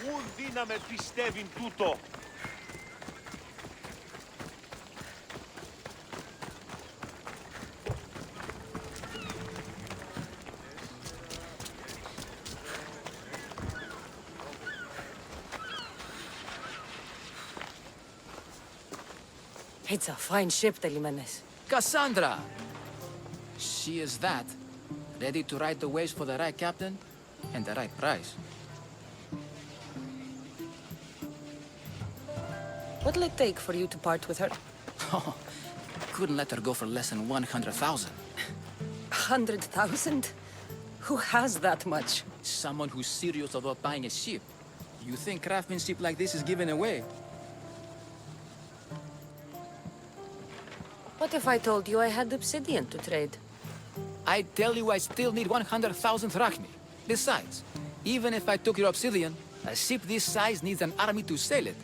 Ούν δύναμε πιστεύειν τούτο. It's a fine ship, Telimenes. Cassandra! She is that. Ready to ride the waves for the right captain and the right price. What'll it take for you to part with her? Oh, couldn't let her go for less than 100,000. 100,000? Who has that much? Someone who's serious about buying a ship. You think craftsmanship like this is given away? What if I told you I had obsidian to trade? I tell you I still need 100,000 drachmi. Besides, even if I took your obsidian, a ship this size needs an army to sail it.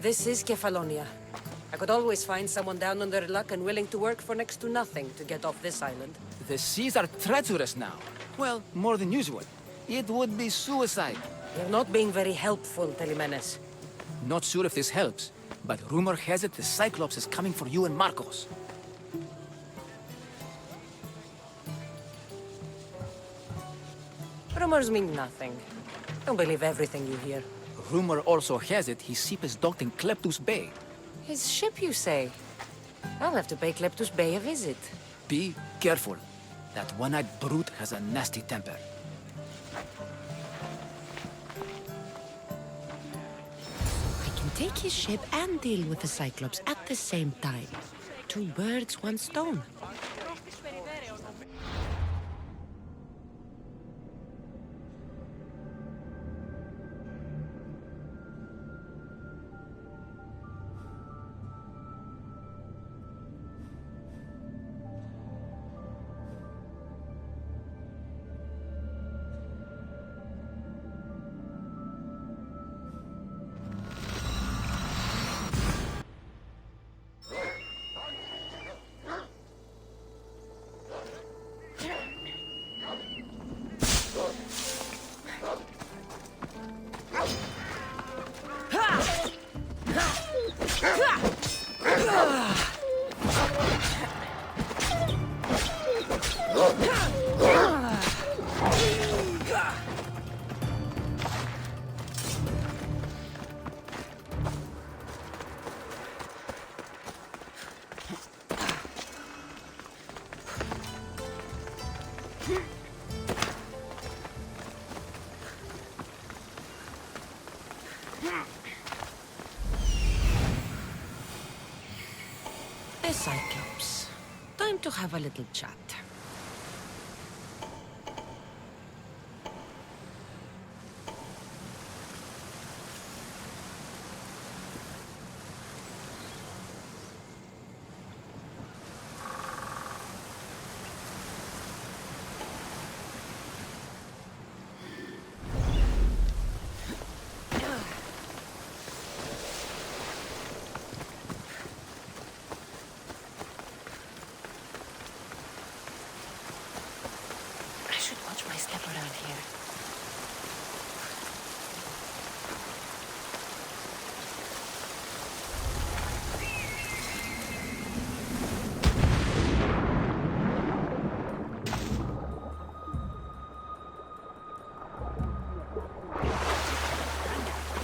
This is Kefalonia. I could always find someone down on their luck and willing to work for next to nothing to get off this island. The seas are treacherous now. Well, more than usual. It would be suicide. You're not being very helpful, Telimenes. Not sure if this helps, but rumor has it the Cyclops is coming for you and Marcos. Rumors mean nothing. Don't believe everything you hear. Rumor also has it his ship is docked in Kleptus Bay. His ship, you say? I'll have to pay Kleptus Bay a visit. Be careful. That one-eyed brute has a nasty temper. I can take his ship and deal with the Cyclops at the same time. Two birds, one stone. The Cyclops. Time to have a little chat. Step around here.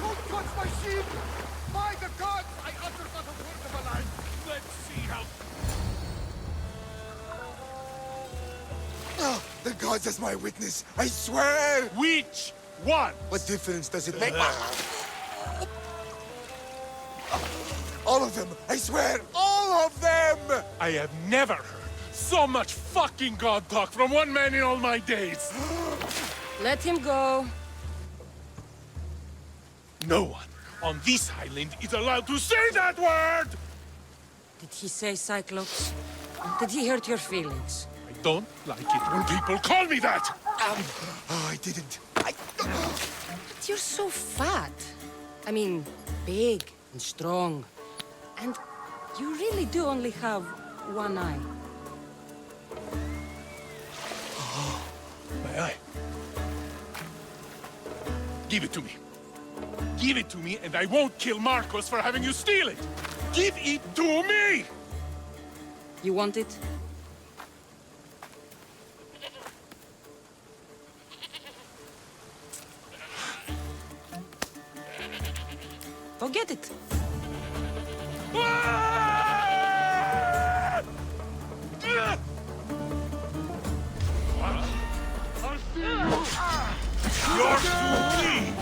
Don't touch my ship! By the gods, I utter not a word of a lie. Let's see how... The gods as my witness, I swear! Which one? What difference does it make? All of them, I swear, all of them! I have never heard so much fucking god talk from one man in all my days. Let him go. No one on this island is allowed to say that word! Did he say Cyclops? Did he hurt your feelings? I don't like it when people call me that! Oh, I didn't. But you're so fat. I mean, big and strong. And you really do only have one eye. My eye. Give it to me. Give it to me, and I won't kill Marcos for having you steal it! Give it to me! You want it? Go get it! You're too weak!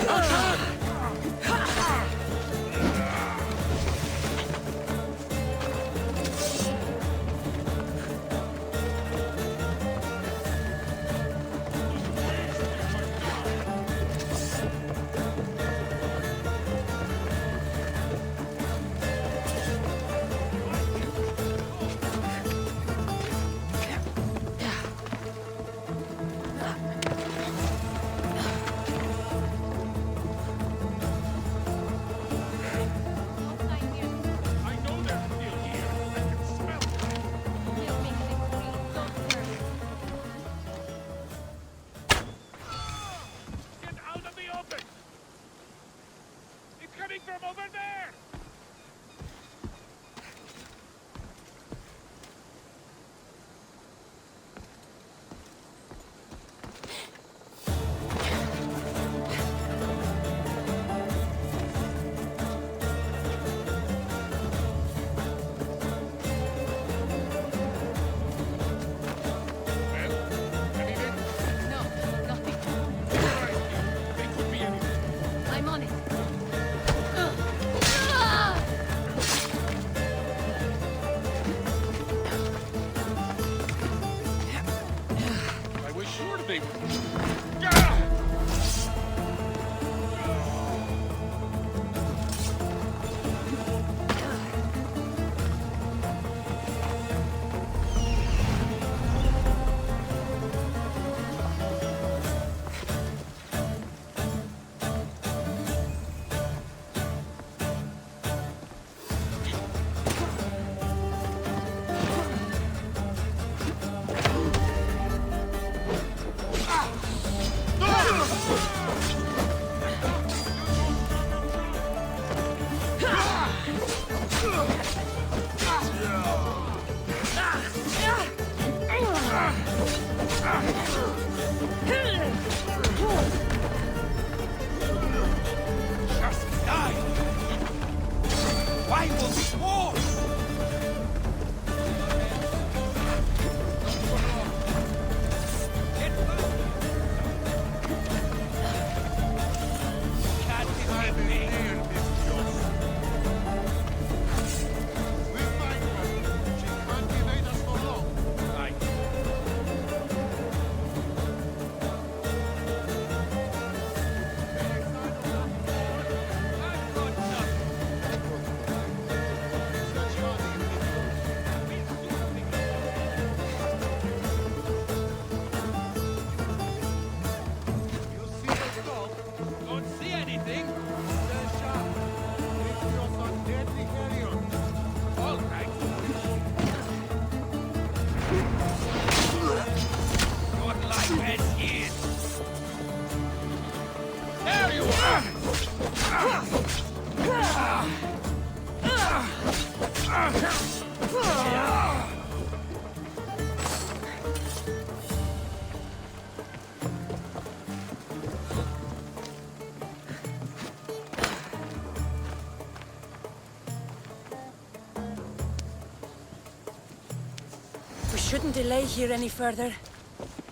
We shouldn't delay here any further.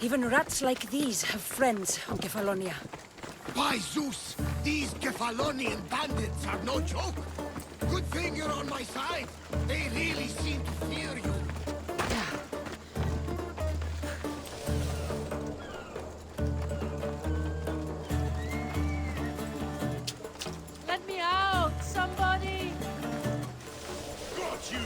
Even rats like these have friends on Kefalonia. By Zeus, these Kefalonian bandits are no joke. Good thing you're on my side. They really seem to fear you. Let me out, somebody! Got you!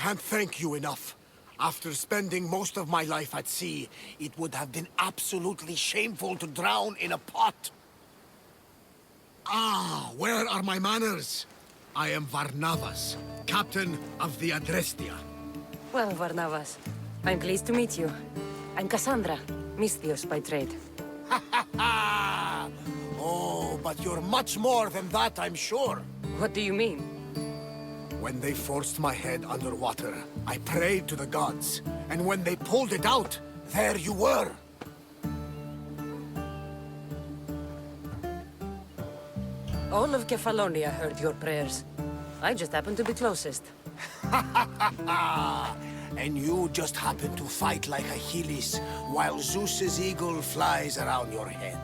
can't thank you enough. After spending most of my life at sea, it would have been absolutely shameful to drown in a pot. Ah, where are my manners? I am Varnavas, captain of the Adrestia. Well, Varnavas, I'm pleased to meet you. I'm Cassandra, Misthios by trade. Oh, but you're much more than that, I'm sure. What do you mean? When they forced my head underwater, I prayed to the gods. And when they pulled it out, there you were. All of Kefalonia heard your prayers. I just happened to be closest. And you just happen to fight like Achilles, while Zeus's eagle flies around your head.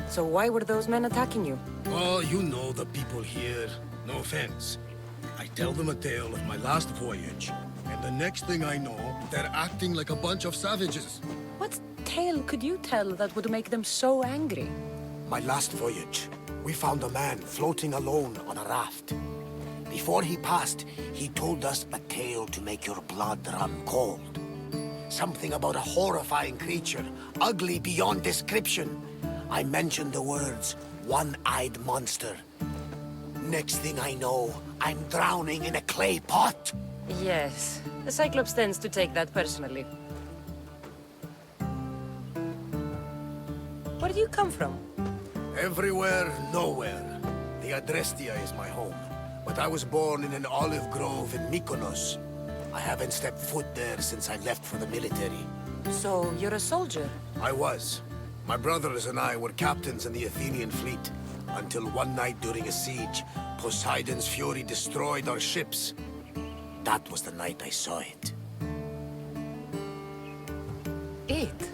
So why were those men attacking you? Oh, you know the people here. No offense. I tell them a tale of my last voyage, and the next thing I know, they're acting like a bunch of savages. What tale could you tell that would make them so angry? My last voyage, we found a man floating alone on a raft. Before he passed, he told us a tale to make your blood run cold. Something about a horrifying creature, ugly beyond description. I mentioned the words, one-eyed monster. Next thing I know, I'm drowning in a clay pot. Yes, the Cyclops tends to take that personally. Where do you come from? Everywhere, nowhere. The Adrestia is my home. But I was born in an olive grove in Mykonos. I haven't stepped foot there since I left for the military. So, you're a soldier? I was. My brothers and I were captains in the Athenian fleet. Until one night during a siege, Poseidon's fury destroyed our ships. That was the night I saw it. It?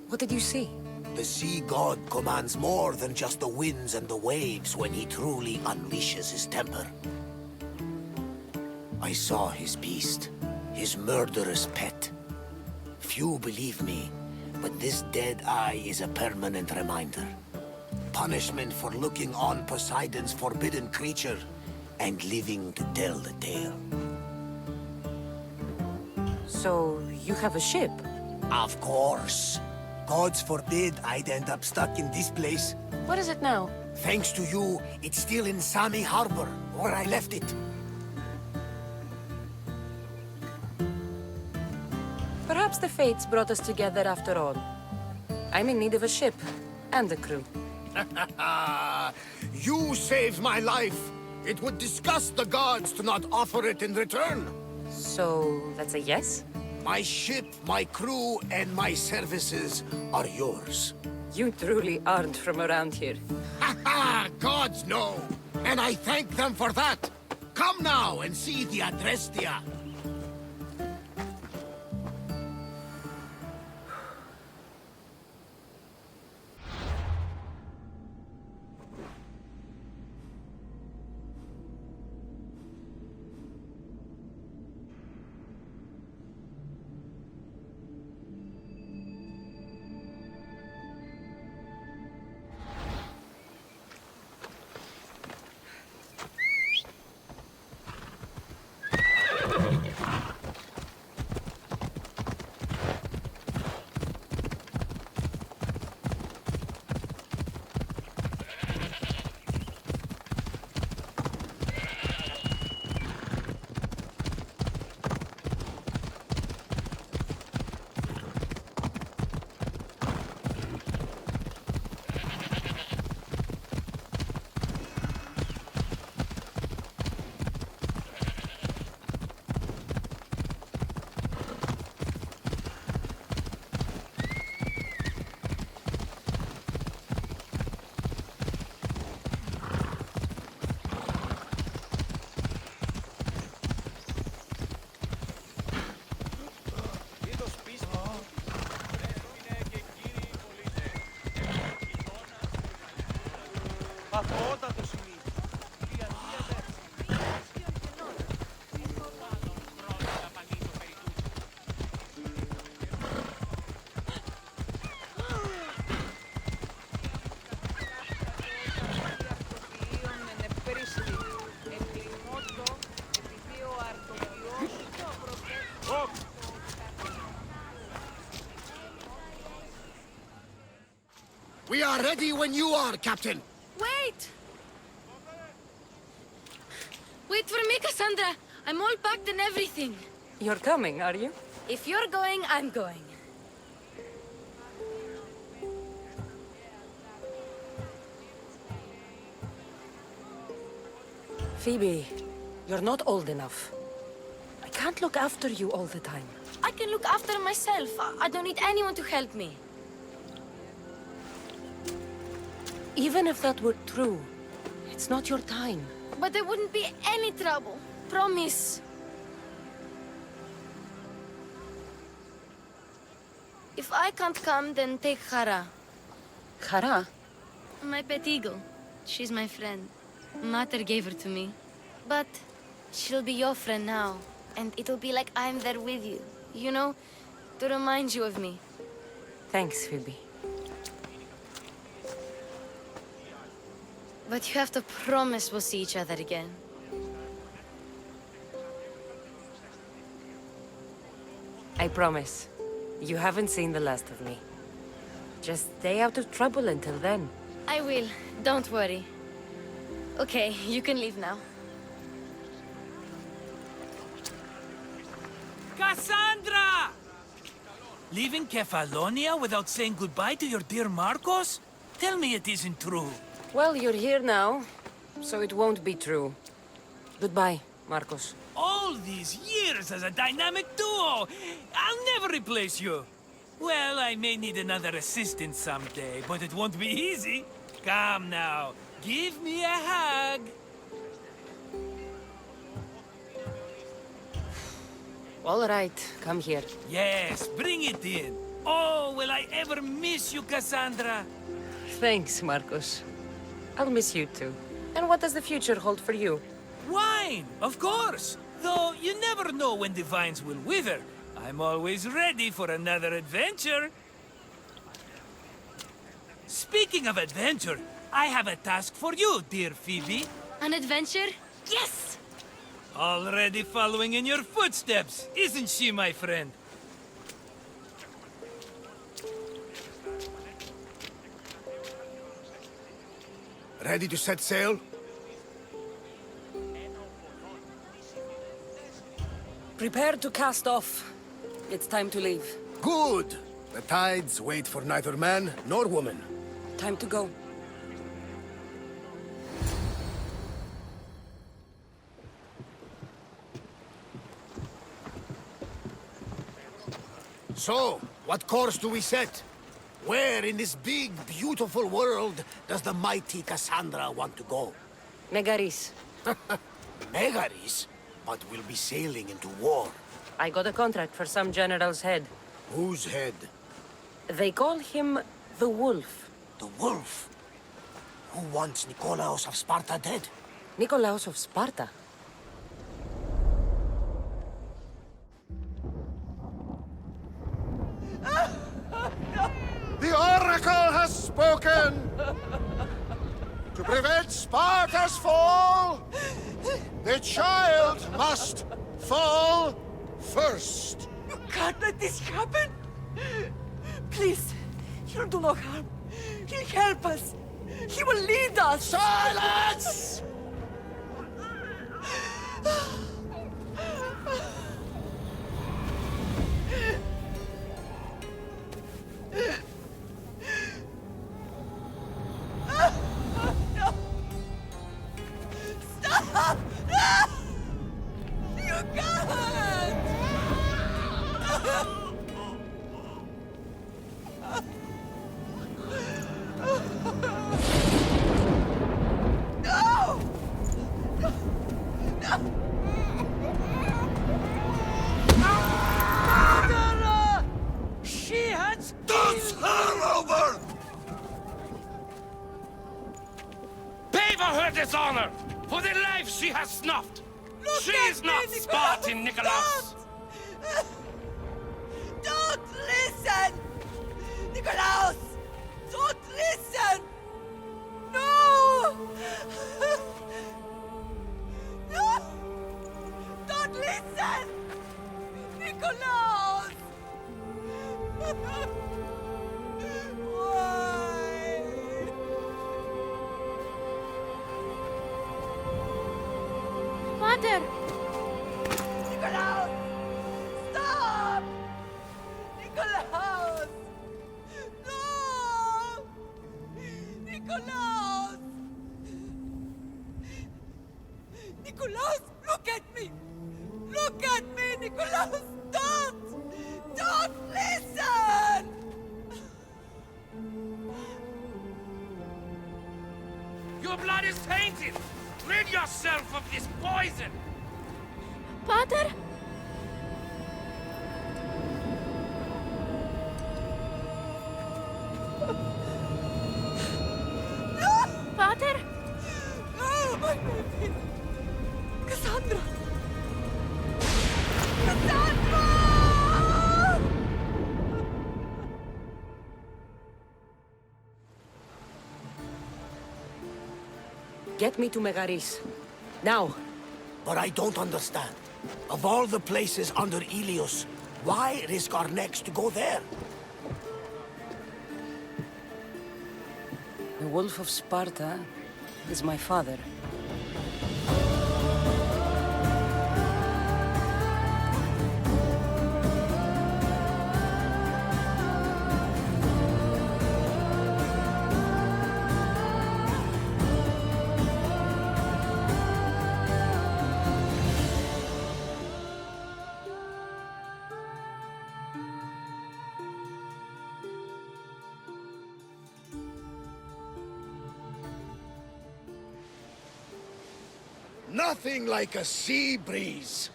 What did you see? The sea god commands more than just the winds and the waves when he truly unleashes his temper. I saw his beast, his murderous pet. Few believe me, but this dead eye is a permanent reminder. Punishment for looking on Poseidon's forbidden creature and living to tell the tale. So, you have a ship? Of course. Gods forbid I'd end up stuck in this place. What is it now? Thanks to you, it's still in Sami Harbor, where I left it. Perhaps the fates brought us together after all. I'm in need of a ship, and a crew. You saved my life. It would disgust the gods to not offer it in return. So, that's a yes? My ship, my crew, and my services are yours. You truly aren't from around here. Ha ha! Gods know! And I thank them for that! Come now and see the Adrestia! Ready when you are, Captain. Wait! Wait for me, Cassandra. I'm all packed and everything. You're coming, are you? If you're going, I'm going. Phoebe, you're not old enough. I can't look after you all the time. I can look after myself. I don't need anyone to help me. Even if that were true, it's not your time. But there wouldn't be any trouble. Promise. If I can't come, then take Hara. Hara? My pet eagle. She's my friend. Mater gave her to me. But she'll be your friend now. And it'll be like I'm there with you. You know, to remind you of me. Thanks, Phoebe. But you have to promise we'll see each other again. I promise. You haven't seen the last of me. Just stay out of trouble until then. I will. Don't worry. Okay, you can leave now. Cassandra! Leaving Kefalonia without saying goodbye to your dear Marcos? Tell me it isn't true. Well, you're here now, so it won't be true. Goodbye, Marcos. All these years as a dynamic duo! I'll never replace you! Well, I may need another assistant someday, but it won't be easy. Come now, give me a hug. All right, come here. Yes, bring it in. Oh, will I ever miss you, Cassandra? Thanks, Marcos. I'll miss you too. And what does the future hold for you? Wine, of course. Though you never know when the vines will wither. I'm always ready for another adventure. Speaking of adventure, I have a task for you, dear Phoebe. An adventure? Yes! Already following in your footsteps, isn't she, my friend? Ready to set sail? Prepare to cast off. It's time to leave. Good! The tides wait for neither man nor woman. Time to go. So, what course do we set? Where in this big, beautiful world does the mighty Cassandra want to go? Megaris. Megaris? But we'll be sailing into war. I got a contract for some general's head. Whose head? They call him the Wolf. The wolf? Who wants Nikolaos of Sparta dead? Nikolaos of Sparta. The Oracle has spoken! To prevent Sparta's fall, the child must fall first. You can't let this happen! Please, he'll do no harm. He'll help us. He will lead us. Silence! Stop! No! You can't! No! Murderer! She has Dance her over! Pay for her dishonor! For the life she has snuffed! She is not Spartan, Nikolaos! Don't listen! Nikolaos! Don't listen! No! No! Don't listen! Nikolaos! Why? Pater! Nikolaus! Stop! Nikolaus! No! Nikolaus! Nikolaus, look at me! Look at me, Nikolaus! Don't! Don't listen! Your blood is tainted! Rid yourself of this poison! Pater? Pater? No, my baby! Cassandra! Cassandra! Get me to Megaris. Now. But I don't understand. Of all the places under Ilios, why risk our necks to go there? The Wolf of Sparta is my father. Nothing like a sea breeze.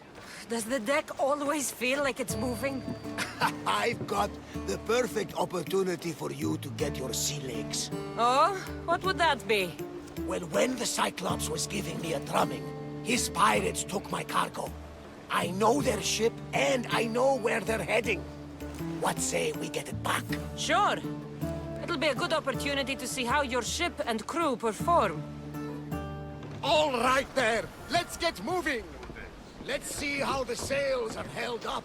Does the deck always feel like it's moving? I've got the perfect opportunity for you to get your sea legs. Oh? What would that be? Well, when the Cyclops was giving me a drumming, his pirates took my cargo. I know their ship, and I know where they're heading. What say we get it back? Sure. It'll be a good opportunity to see how your ship and crew perform. All right there. Let's get moving. Let's see how the sails have held up.